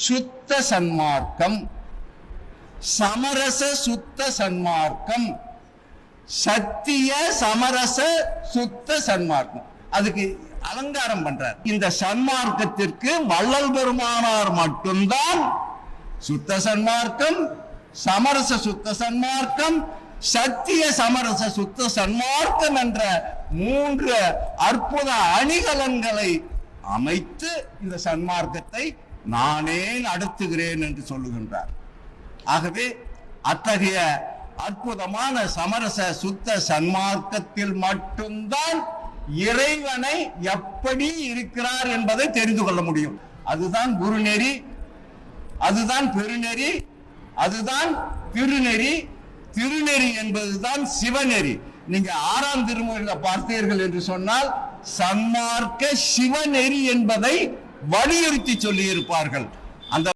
சுத்த சன்மார்க்கம், சமரச சுத்த சன்மார்க்கம், சத்திய சமரச சுத்த சன்மார்க்கம். அதுக்கு அலங்காரம் பண்றார். இந்த சன்மார்க்கத்திற்கு வள்ளல் பெருமானார் மட்டும்தான் சுத்த சன்மார்க்கம், சமரச சுத்த சன்மார்க்கம், சத்திய சமரச சுத்த சன்மார்க்கம் என்ற 3 அற்புத அணிகலன்களை அமைத்து இந்த சன்மார்க்கத்தை நானே நடத்துகிறேன் என்று சொல்லுகின்றார். ஆகவே அத்தகைய அற்புதமான சமரச சுத்த சன்மார்க்கத்தில் மட்டும்தான் இறைவனை எப்படி இருக்கிறார் என்பதை தெரிந்து கொள்ள முடியும். அதுதான் குருநெறி, அதுதான் பெருநெறி, அதுதான் திருநெறி. திருநெறி என்பதுதான் சிவநெறி. நீங்க 6ஆம் திருமுறையில பார்த்தீர்கள் என்று சொன்னால் சன்மார்க்க சிவநெறி என்பதை வலியுறுத்தி சொல்லி இருப்பார்கள். அந்த